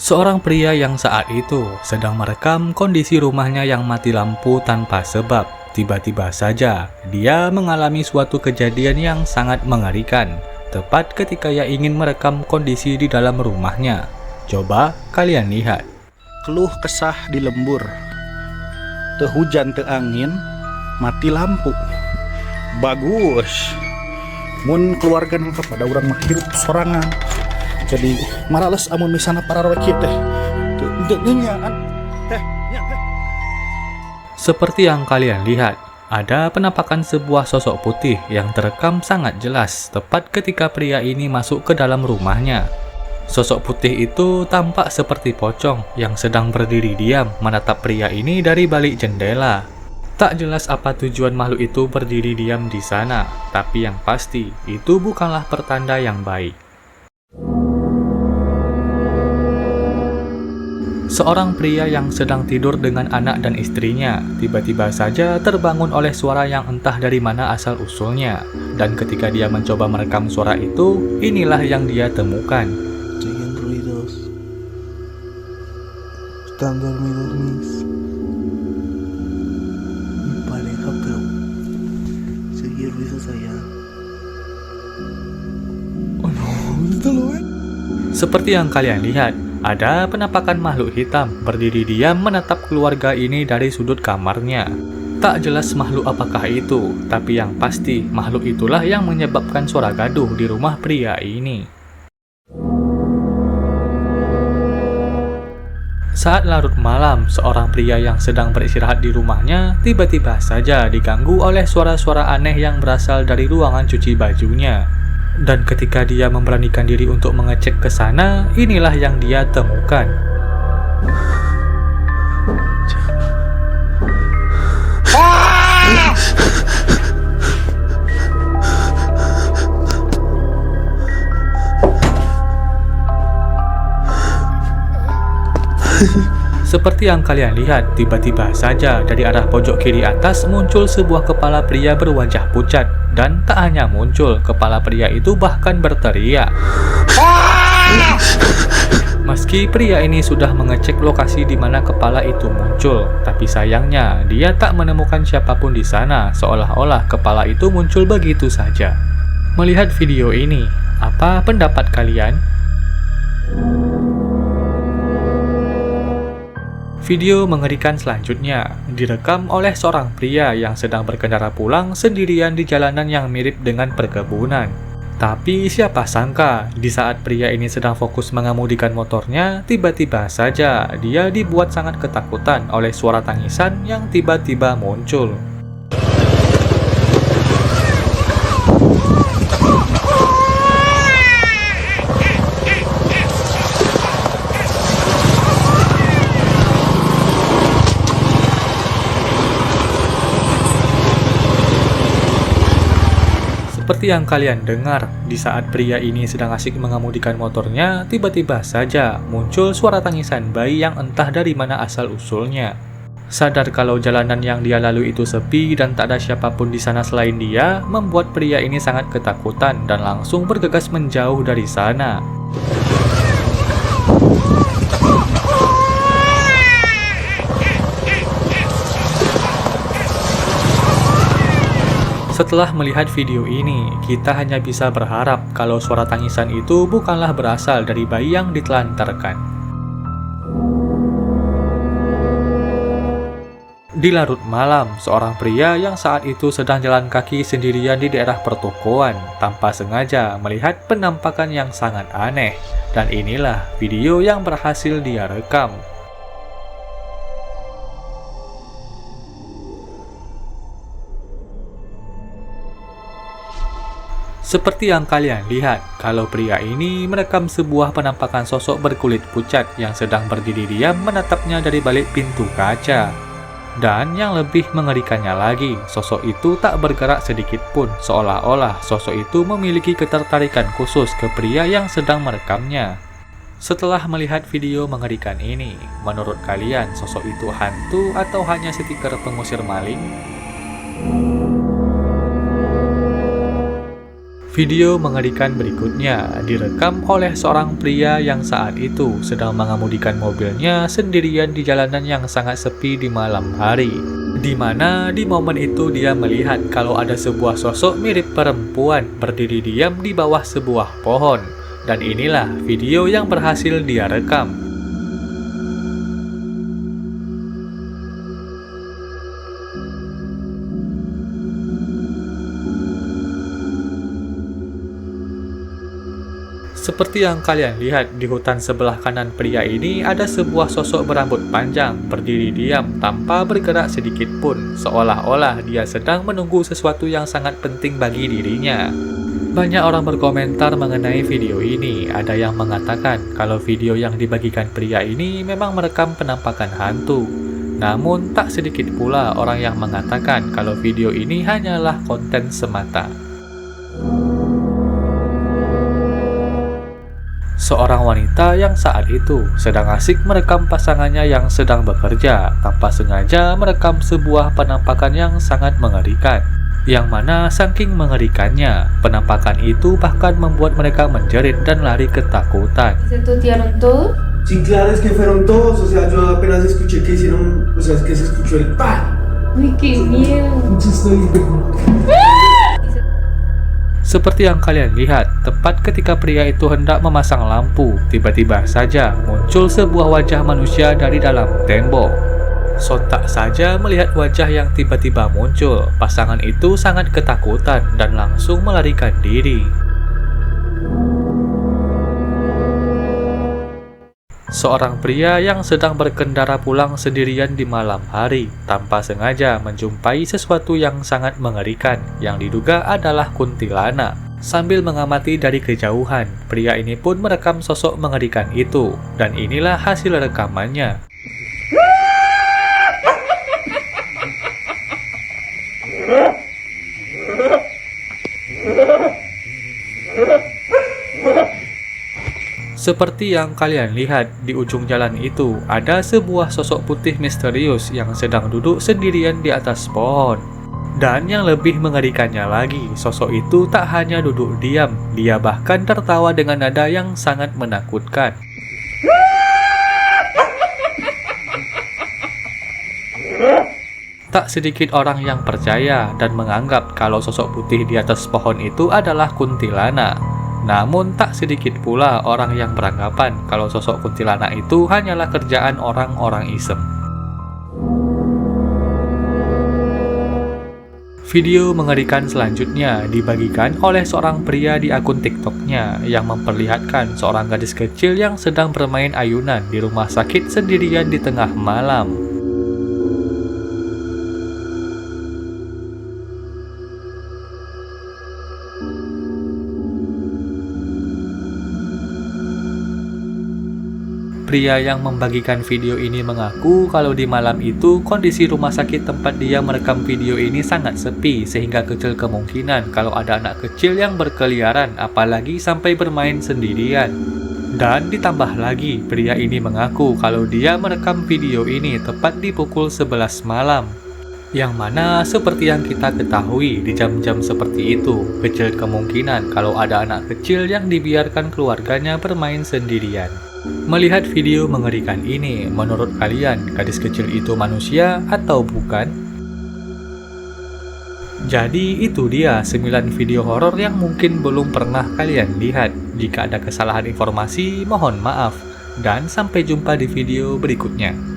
Seorang pria yang saat itu sedang merekam kondisi rumahnya yang mati lampu tanpa sebab. Tiba-tiba saja, dia mengalami suatu kejadian yang sangat mengerikan, tepat ketika ia ingin merekam kondisi di dalam rumahnya. Coba kalian lihat. Keluh kesah di lembur, teu hujan teu angin, mati lampu. Bagus. Mun keluarga kepada orang mah hirup sorangan. Jadi marales amun misalnya para kieu teh. Teu nyeungaan teh. Seperti yang kalian lihat, ada penampakan sebuah sosok putih yang terekam sangat jelas tepat ketika pria ini masuk ke dalam rumahnya. Sosok putih itu tampak seperti pocong yang sedang berdiri diam menatap pria ini dari balik jendela. Tak jelas apa tujuan makhluk itu berdiri diam di sana, tapi yang pasti itu bukanlah pertanda yang baik. Seorang pria yang sedang tidur dengan anak dan istrinya tiba-tiba saja terbangun oleh suara yang entah dari mana asal-usulnya. Dan ketika dia mencoba merekam suara itu, inilah yang dia temukan. Siguen ruidos. Están dormidos mi pareja, pero seguí ruidos allá. Oh no, itu loh. Seperti yang kalian lihat, ada penampakan makhluk hitam berdiri diam menatap keluarga ini dari sudut kamarnya. Tak jelas makhluk apakah itu, tapi yang pasti makhluk itulah yang menyebabkan suara gaduh di rumah pria ini. Saat larut malam, seorang pria yang sedang beristirahat di rumahnya tiba-tiba saja diganggu oleh suara-suara aneh yang berasal dari ruangan cuci bajunya. Dan ketika dia memberanikan diri untuk mengecek ke sana, inilah yang dia temukan. Seperti yang kalian lihat, tiba-tiba saja dari arah pojok kiri atas muncul sebuah kepala pria berwajah pucat. Dan tak hanya muncul, kepala pria itu bahkan berteriak. Meski pria ini sudah mengecek lokasi di mana kepala itu muncul, tapi sayangnya dia tak menemukan siapapun di sana, seolah-olah kepala itu muncul begitu saja. Melihat video ini, apa pendapat kalian? Video mengerikan selanjutnya direkam oleh seorang pria yang sedang berkendara pulang sendirian di jalanan yang mirip dengan perkebunan. Tapi siapa sangka, di saat pria ini sedang fokus mengemudikan motornya, tiba-tiba saja dia dibuat sangat ketakutan oleh suara tangisan yang tiba-tiba muncul. Seperti yang kalian dengar, di saat pria ini sedang asik mengemudikan motornya, tiba-tiba saja muncul suara tangisan bayi yang entah dari mana asal-usulnya. Sadar kalau jalanan yang dia lalui itu sepi dan tak ada siapapun di sana selain dia, membuat pria ini sangat ketakutan dan langsung bergegas menjauh dari sana. Setelah melihat video ini, kita hanya bisa berharap kalau suara tangisan itu bukanlah berasal dari bayi yang ditelantarkan. Di larut malam, seorang pria yang saat itu sedang jalan kaki sendirian di daerah pertokoan, tanpa sengaja melihat penampakan yang sangat aneh. Dan inilah video yang berhasil dia rekam. Seperti yang kalian lihat, kalau pria ini merekam sebuah penampakan sosok berkulit pucat yang sedang berdiri diam menatapnya dari balik pintu kaca. Dan yang lebih mengerikannya lagi, sosok itu tak bergerak sedikit pun, seolah-olah sosok itu memiliki ketertarikan khusus ke pria yang sedang merekamnya. Setelah melihat video mengerikan ini, menurut kalian sosok itu hantu atau hanya stiker pengusir maling? Video mengerikan berikutnya direkam oleh seorang pria yang saat itu sedang mengemudikan mobilnya sendirian di jalanan yang sangat sepi di malam hari. Di mana di momen itu dia melihat kalau ada sebuah sosok mirip perempuan berdiri diam di bawah sebuah pohon. Dan inilah video yang berhasil dia rekam. Seperti yang kalian lihat di hutan sebelah kanan pria ini ada sebuah sosok berambut panjang berdiri diam tanpa bergerak sedikit pun, seolah-olah dia sedang menunggu sesuatu yang sangat penting bagi dirinya. Banyak orang berkomentar mengenai video ini. Ada yang mengatakan kalau video yang dibagikan pria ini memang merekam penampakan hantu. Namun tak sedikit pula orang yang mengatakan kalau video ini hanyalah konten semata. Seorang wanita yang saat itu sedang asik merekam pasangannya yang sedang bekerja, tanpa sengaja merekam sebuah penampakan yang sangat mengerikan. Yang mana saking mengerikannya, penampakan itu bahkan membuat mereka menjerit dan lari ketakutan. ¿Se tutearon todos? Sí, claro, es que fueron todos, o sea, yo apenas escuché que hicieron, o sea, es que se escuchó el ¡pam! Uy, qué miedo. Seperti yang kalian lihat, tepat ketika pria itu hendak memasang lampu, tiba-tiba saja muncul sebuah wajah manusia dari dalam tembok. Sontak saja melihat wajah yang tiba-tiba muncul, pasangan itu sangat ketakutan dan langsung melarikan diri. Seorang pria yang sedang berkendara pulang sendirian di malam hari, tanpa sengaja menjumpai sesuatu yang sangat mengerikan, yang diduga adalah kuntilanak. Sambil mengamati dari kejauhan, pria ini pun merekam sosok mengerikan itu, dan inilah hasil rekamannya. Seperti yang kalian lihat di ujung jalan itu, ada sebuah sosok putih misterius yang sedang duduk sendirian di atas pohon. Dan yang lebih mengerikannya lagi, sosok itu tak hanya duduk diam, dia bahkan tertawa dengan nada yang sangat menakutkan. Tak sedikit orang yang percaya dan menganggap kalau sosok putih di atas pohon itu adalah kuntilanak. Namun tak sedikit pula orang yang beranggapan kalau sosok kuntilanak itu hanyalah kerjaan orang-orang iseng. Video mengerikan selanjutnya dibagikan oleh seorang pria di akun TikTok-nya yang memperlihatkan seorang gadis kecil yang sedang bermain ayunan di rumah sakit sendirian di tengah malam. Pria yang membagikan video ini mengaku kalau di malam itu kondisi rumah sakit tempat dia merekam video ini sangat sepi sehingga kecil kemungkinan kalau ada anak kecil yang berkeliaran apalagi sampai bermain sendirian. Dan ditambah lagi pria ini mengaku kalau dia merekam video ini tepat di pukul 11 malam. Yang mana seperti yang kita ketahui di jam-jam seperti itu kecil kemungkinan kalau ada anak kecil yang dibiarkan keluarganya bermain sendirian. Melihat video mengerikan ini, menurut kalian gadis kecil itu manusia atau bukan? Jadi itu dia 9 video horor yang mungkin belum pernah kalian lihat. Jika ada kesalahan informasi, mohon maaf. Dan sampai jumpa di video berikutnya.